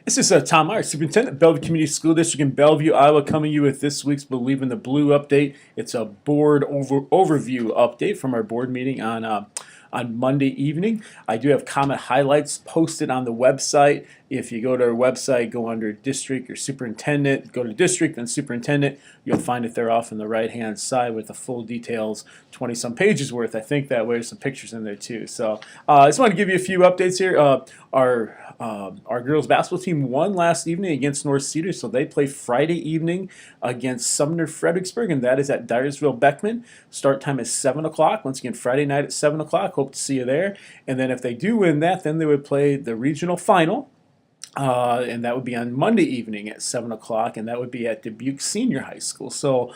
This is Tom Myers, Superintendent, Bellevue Community School District in Bellevue, Iowa, coming to you with this week's Believe in the Blue update. It's a board overview update from our board meeting on Monday evening. I do have comment highlights posted on the website. If you go to our website, go under District or Superintendent, go to District, then Superintendent, you'll find it there off on the right-hand side with the full details, 20-some pages worth. I think that way there's some pictures in there too. So I just want to give you a few updates here. Our girls basketball team won last evening against North Cedar, so they play Friday evening against Sumner Fredericksburg, and that is at Dyersville Beckman. Start time is 7 o'clock. Once again, Friday night at 7 o'clock. Hope to see you there. And then if they do win that, then they would play the regional final. And that would be on Monday evening at 7 o'clock, and that would be at Dubuque Senior High School. So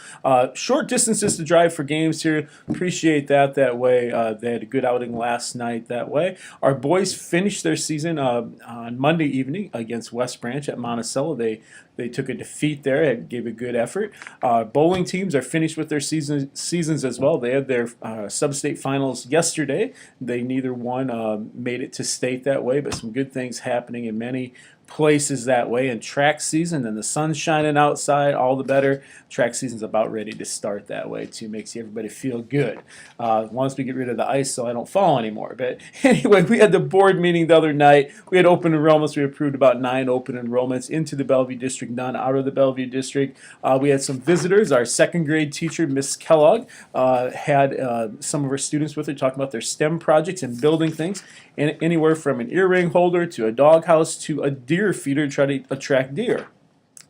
short distances to drive for games here. Appreciate that way. They had a good outing last night that way. Our boys finished their season on Monday evening against West Branch at Monticello. They took a defeat there and gave a good effort. Bowling teams are finished with their seasons as well. They had their sub-state finals yesterday. They neither one made it to state that way, but some good things happening in many places that way. And track season, and the sun's shining outside, all the better. Track season's about ready to start that way too. Makes everybody feel good. As long as we get rid of the ice so I don't fall anymore. But anyway, we had the board meeting the other night. We had open enrollments. We approved about 9 open enrollments into the Bellevue District, none out of the Bellevue District. We had some visitors. Our second grade teacher, Miss Kellogg, had some of her students with her talking about their STEM projects and building things, and anywhere from an earring holder to a doghouse to a deer feeder to try to attract deer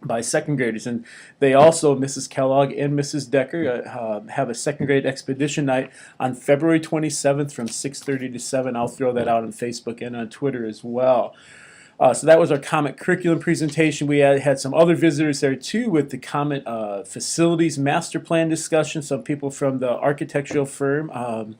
by second graders. And they also, Mrs. Kellogg and Mrs. Decker, have a second grade expedition night on February 27th from 6:30 to 7. I'll throw that out on Facebook and on Twitter as well. So that was our Comet curriculum presentation. We had some other visitors there too with the Comet facilities master plan discussion. Some people from the architectural firm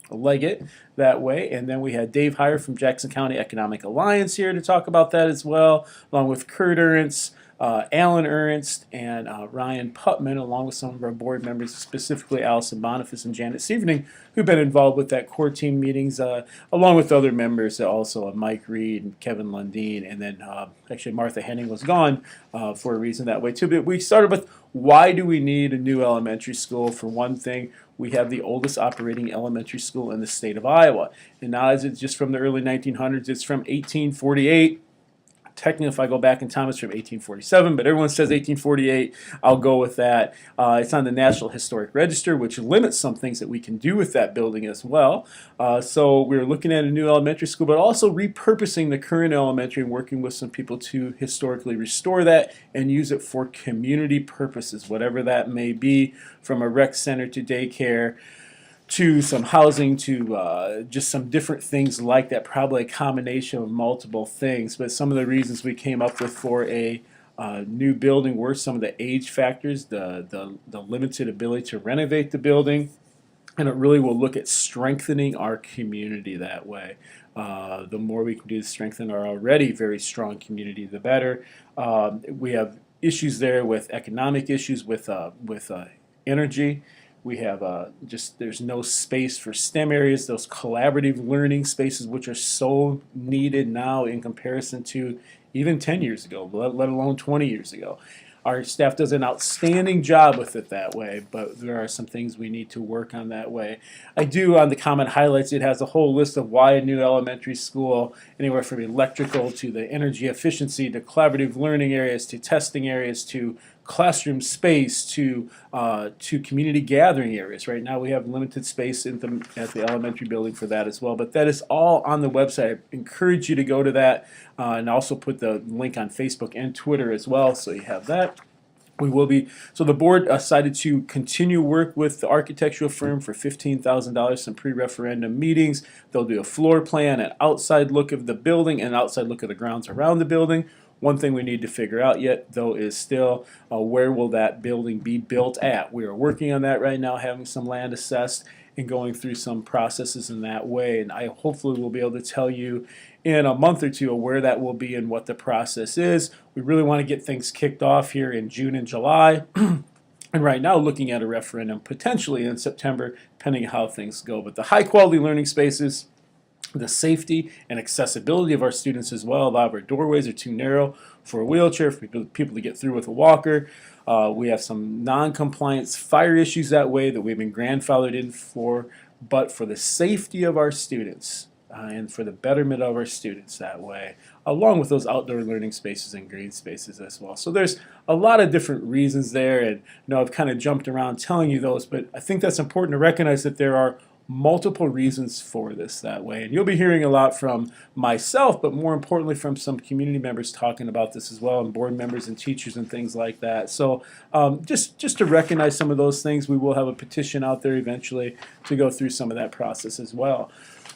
Leggett that way. And then we had Dave Heyer from Jackson County Economic Alliance here to talk about that as well, along with Kurt Ernst, Alan Ernst, and Ryan Putman, along with some of our board members, specifically Allison Boniface and Janet Severning, who've been involved with that core team meetings, along with other members, also Mike Reed and Kevin Lundeen, and then actually Martha Henning was gone for a reason that way too. But we started with, why do we need a new elementary school? For one thing, we have the oldest operating elementary school in the state of Iowa. And now is it just from the early 1900s? It's from 1848. Technically, if I go back in time, it's from 1847, but everyone says 1848. I'll go with that. It's on the National Historic Register, which limits some things that we can do with that building as well. So we're looking at a new elementary school, but also repurposing the current elementary and working with some people to historically restore that and use it for community purposes, whatever that may be, from a rec center to daycare, to some housing, to just some different things like that, probably a combination of multiple things. But some of the reasons we came up with for a new building were some of the age factors, the limited ability to renovate the building, and it really will look at strengthening our community that way. The more we can do to strengthen our already very strong community, the better. We have issues there with economic issues, with energy. We have there's no space for STEM areas, those collaborative learning spaces, which are so needed now in comparison to even 10 years ago, let alone 20 years ago. Our staff does an outstanding job with it that way, but there are some things we need to work on that way. I do, on the comment highlights, it has a whole list of why a new elementary school, anywhere from electrical to the energy efficiency to collaborative learning areas to testing areas to classroom space to community gathering areas. Right now we have limited space at the elementary building for that as well, but that is all on the website. I encourage you to go to that and also put the link on Facebook and Twitter as well, so you have that. So the board decided to continue work with the architectural firm for $15,000, some pre-referendum meetings. They'll do a floor plan, an outside look of the building, and an outside look of the grounds around the building. One thing we need to figure out yet, though, is still where will that building be built at? We are working on that right now, having some land assessed and going through some processes in that way. And I hopefully will be able to tell you in a month or two where that will be and what the process is. We really want to get things kicked off here in June and July. And right now, looking at a referendum potentially in September, depending on how things go. But the high-quality learning spaces, the safety and accessibility of our students as well. A lot of our doorways are too narrow for a wheelchair, for people to get through with a walker. We have some non-compliance fire issues that way that we've been grandfathered in for, but for the safety of our students and for the betterment of our students that way, along with those outdoor learning spaces and green spaces as well. So there's a lot of different reasons there, and I've kind of jumped around telling you those, but I think that's important to recognize that there are multiple reasons for this that way. And you'll be hearing a lot from myself, but more importantly from some community members talking about this as well, and board members and teachers and things like that. So just to recognize some of those things, we will have a petition out there eventually to go through some of that process as well.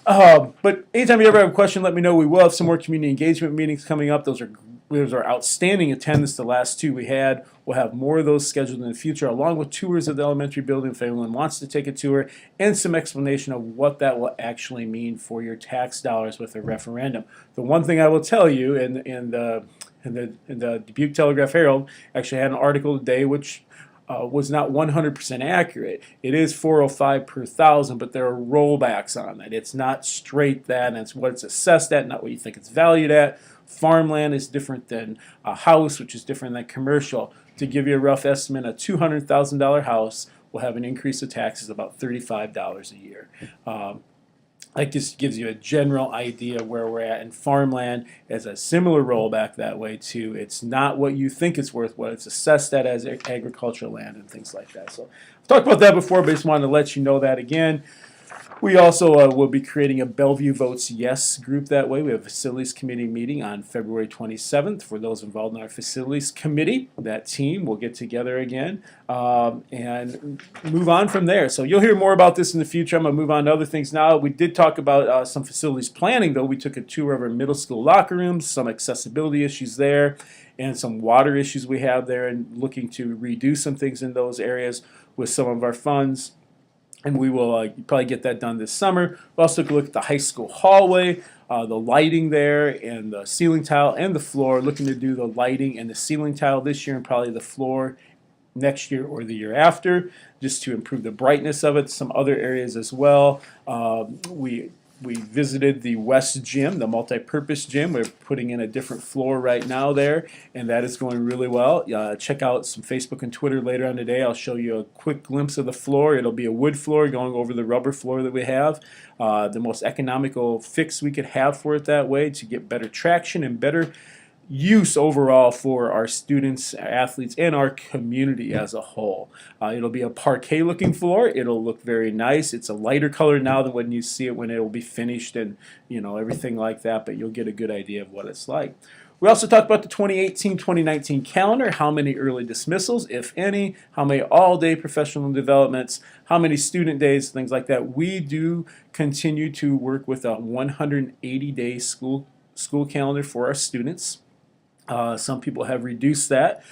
But anytime you ever have a question, let me know. We will have some more community engagement meetings coming up. Those are outstanding attendance, the last two we had. We'll have more of those scheduled in the future, along with tours of the elementary building if anyone wants to take a tour, and some explanation of what that will actually mean for your tax dollars with a referendum. The one thing I will tell you, in the Dubuque Telegraph Herald actually had an article today which was not 100% accurate. It is 405 per thousand, but there are rollbacks on that. It's not straight that, and it's what it's assessed at, not what you think it's valued at. Farmland is different than a house, which is different than commercial. To give you a rough estimate, a $200,000 house will have an increase of taxes of about $35 a year. That just gives you a general idea where we're at. And farmland has a similar rollback that way too. It's not what you think it's worth, what it's assessed at as agricultural land and things like that. So I've talked about that before, but I just wanted to let you know that again. We also will be creating a Bellevue Votes Yes group that way. We have a Facilities Committee meeting on February 27th. For those involved in our Facilities Committee, that team will get together again and move on from there. So you'll hear more about this in the future. I'm going to move on to other things now. We did talk about some facilities planning, though. We took a tour of our middle school locker rooms, some accessibility issues there, and some water issues we have there, and looking to redo some things in those areas with some of our funds. And we will probably get that done this summer. We'll also look at the high school hallway, the lighting there, and the ceiling tile and the floor. Looking to do the lighting and the ceiling tile this year, and probably the floor next year or the year after, just to improve the brightness of it. Some other areas as well. We visited the West Gym, the multi-purpose gym. We're putting in a different floor right now there, and that is going really well. Check out some Facebook and Twitter later on today. I'll show you a quick glimpse of the floor. It'll be a wood floor going over the rubber floor that we have. The most economical fix we could have for it that way to get better traction and better use overall for our students, athletes, and our community as a whole. It'll be a parquet looking floor. It'll look very nice. It's a lighter color now than when you see it when it will be finished, and everything like that, but you'll get a good idea of what it's like. We also talked about the 2018-2019 calendar, how many early dismissals, if any, how many all-day professional developments, how many student days, things like that. We do continue to work with a 180-day school calendar for our students. Some people have reduced that.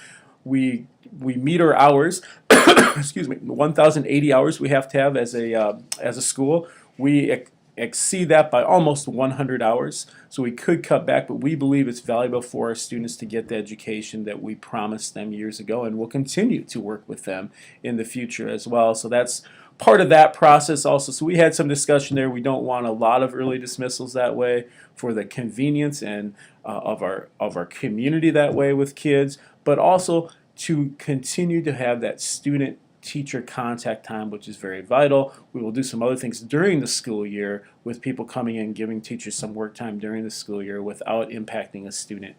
We meet our hours. Excuse me, 1,080 hours we have to have as a school. We exceed that by almost 100 hours, so we could cut back, but we believe it's valuable for our students to get the education that we promised them years ago, and we'll continue to work with them in the future as well. So that's part of that process also. So we had some discussion there. We don't want a lot of early dismissals that way for the convenience and of our community that way with kids, but also to continue to have that student teacher contact time, which is very vital. We will do some other things during the school year with people coming in, giving teachers some work time during the school year without impacting a student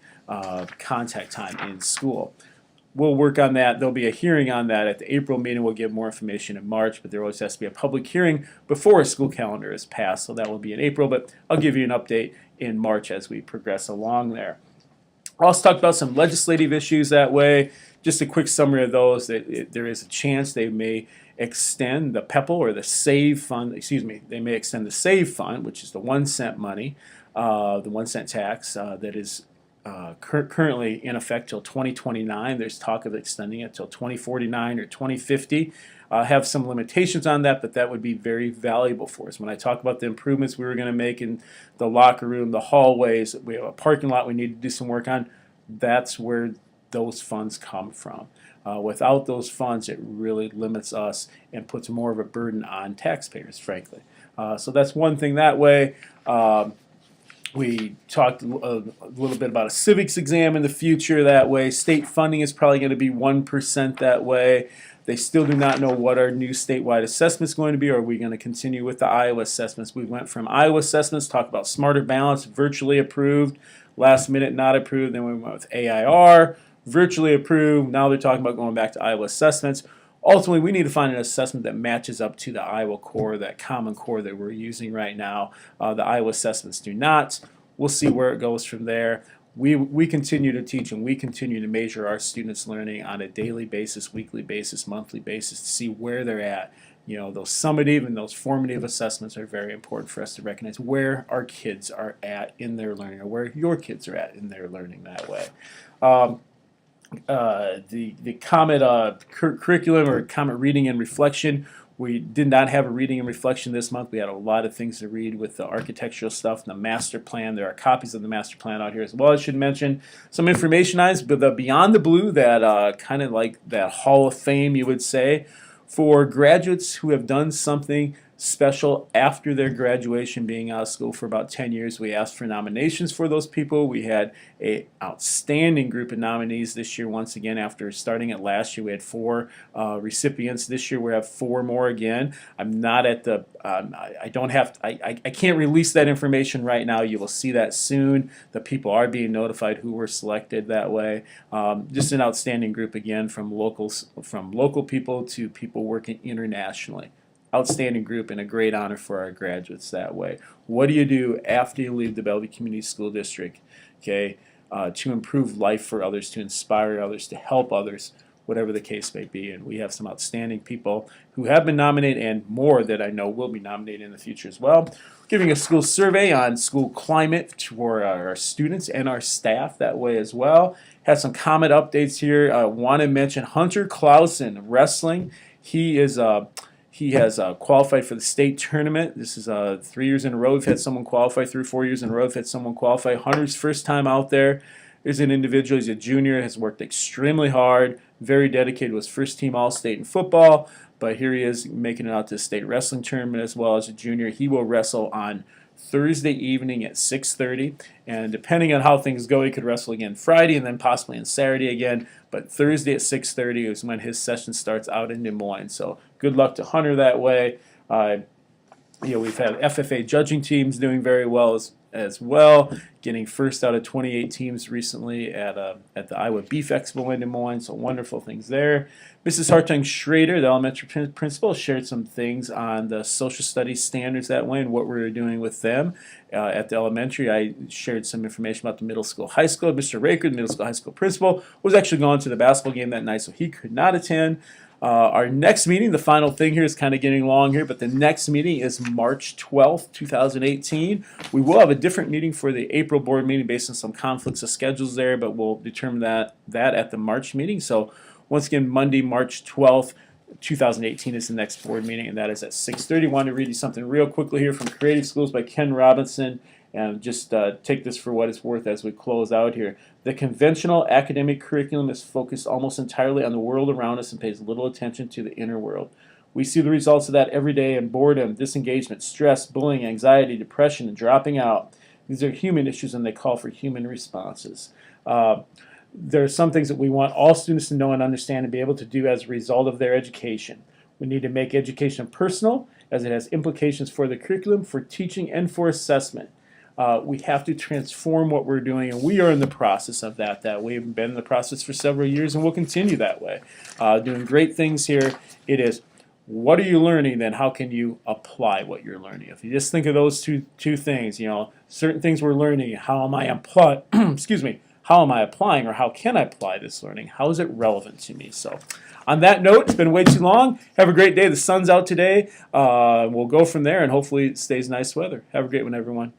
contact time in school. We'll work on that. There'll be a hearing on that at the April meeting. We'll give more information in March, but there always has to be a public hearing before a school calendar is passed, so that will be in April, but I'll give you an update in March as we progress along there. I'll also talk about some legislative issues that way. Just a quick summary of those. There is a chance they may extend the PEPL or the SAVE fund, they may extend the SAVE fund, which is the 1 cent money, the 1 cent tax that is currently in effect till 2029. There's talk of extending it till 2049 or 2050. Have some limitations on that, but that would be very valuable for us. When I talk about the improvements we were going to make in the locker room, the hallways, we have a parking lot we need to do some work on, that's where those funds come from. Without those funds, it really limits us and puts more of a burden on taxpayers, frankly. So that's one thing that way. We talked a little bit about a civics exam in the future that way. State funding is probably going to be 1% that way. They still do not know what our new statewide assessment is going to be, or are we going to continue with the Iowa assessments? We went from Iowa assessments, talked about Smarter Balance, virtually approved, last minute not approved. Then we went with AIR, virtually approved. Now they're talking about going back to Iowa assessments. Ultimately, we need to find an assessment that matches up to the Iowa core, that Common Core that we're using right now. The Iowa assessments do not. We'll see where it goes from there. We continue to teach and we continue to measure our students' learning on a daily basis, weekly basis, monthly basis to see where they're at. You know, those summative and those formative assessments are very important for us to recognize where our kids are at in their learning, or where your kids are at in their learning that way. The COMET curriculum, or COMET reading and reflection, we did not have a reading and reflection this month. We had a lot of things to read with the architectural stuff and the master plan. There are copies of the master plan out here as well. I should mention some information items, but the Beyond the Blue, that kind of like that Hall of Fame, you would say, for graduates who have done something special after their graduation, being out of school for about 10 years. We asked for nominations for those people. We had an outstanding group of nominees this year. Once again, after starting it last year, we had 4 recipients. This year we have 4 more again. I'm not at the I can't release that information right now. You will see that soon. The people are being notified who were selected that way. Just an outstanding group again, from local people to people working internationally. Outstanding group and a great honor for our graduates that way. What do you do after you leave the Bellevue Community School District, okay, to improve life for others, to inspire others, to help others, whatever the case may be? And we have some outstanding people who have been nominated, and more that I know will be nominated in the future as well. Giving a school survey on school climate for our students and our staff that way as well. Have some COMET updates here. I want to mention Hunter Clausen, wrestling. He has qualified for the state tournament. This is 3 years in a row. We've had someone qualify, 3 or 4 years in a row. We've had someone qualify. Hunter's first time out there. Is an individual. He's a junior. Has worked extremely hard. Very dedicated. Was first team All-State in football. But here he is making it out to the state wrestling tournament as well as a junior. He will wrestle on Thursday evening at 6:30, and depending on how things go, he could wrestle again Friday and then possibly on Saturday again. But Thursday at 6:30 is when his session starts out in Des Moines. So good luck to Hunter that way. We've had FFA judging teams doing very well as well, getting first out of 28 teams recently at the Iowa Beef Expo in Des Moines. So wonderful things there. Mrs. Hartung Schrader, the elementary principal, shared some things on the social studies standards that way and what we were doing with them at the elementary. I shared some information about the middle school, high school. Mr. Raker, the middle school, high school principal, was actually going to the basketball game that night, so he could not attend. Our next meeting, the final thing here is kind of getting long here, but the next meeting is March 12th, 2018. We will have a different meeting for the April board meeting based on some conflicts of schedules there, but we'll determine that at the March meeting. So once again, Monday, March 12th, 2018 is the next board meeting, and that is at 6:30. I want to read you something real quickly here from Creative Schools by Ken Robinson, and just take this for what it's worth as we close out here. The conventional academic curriculum is focused almost entirely on the world around us and pays little attention to the inner world. We see the results of that every day in boredom, disengagement, stress, bullying, anxiety, depression, and dropping out. These are human issues, and they call for human responses. There are some things that we want all students to know and understand and be able to do as a result of their education. We need to make education personal, as it has implications for the curriculum, for teaching, and for assessment. We have to transform what we're doing, and we are in the process of that. We've been in the process for several years, and we'll continue that way. Doing great things here. It is, what are you learning, then how can you apply what you're learning? If you just think of those two things, certain things we're learning, how am I how am I applying, or how can I apply this learning? How is it relevant to me? So on that note, it's been way too long. Have a great day. The sun's out today. We'll go from there, and hopefully it stays nice weather. Have a great one, everyone.